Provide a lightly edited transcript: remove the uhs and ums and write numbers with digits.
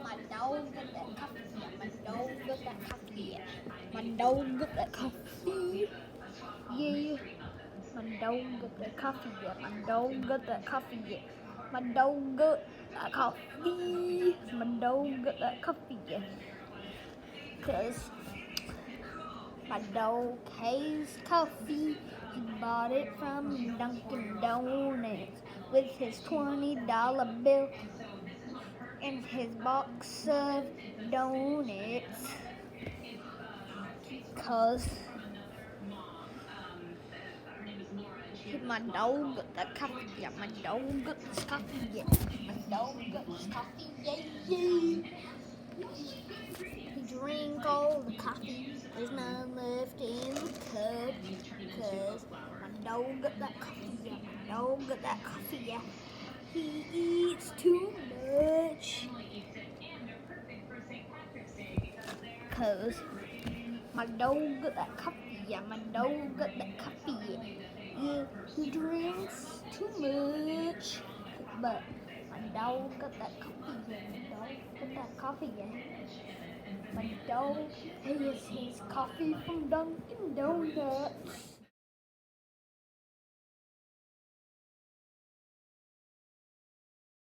My dog got that coffee. Yeah, my dog got that coffee. Yeah. My dog got that coffee. Yeah. My dog got that coffee. Yeah. My dog got that coffee. Yeah. My dog got that coffee. My dog got that coffee. Yeah. Cause my dog hates coffee. He bought it from Dunkin' Donuts with his $20 bill and his box of donuts. Cause my dog got the coffee. Yeah, my dog got this coffee. Yeah, my dog got this coffee. Yeah, yeah. He drank all the coffee. There's none left in the cup. Cause my dog got that coffee. Yeah, my dog got that coffee. Yeah. He eats too much. Cause my dog got that coffee. Yeah, my dog got that coffee. Yeah, he drinks too much. But my dog got that coffee. Yeah, my dog got that coffee. Yeah. My dog has his coffee from Dunkin' Donuts.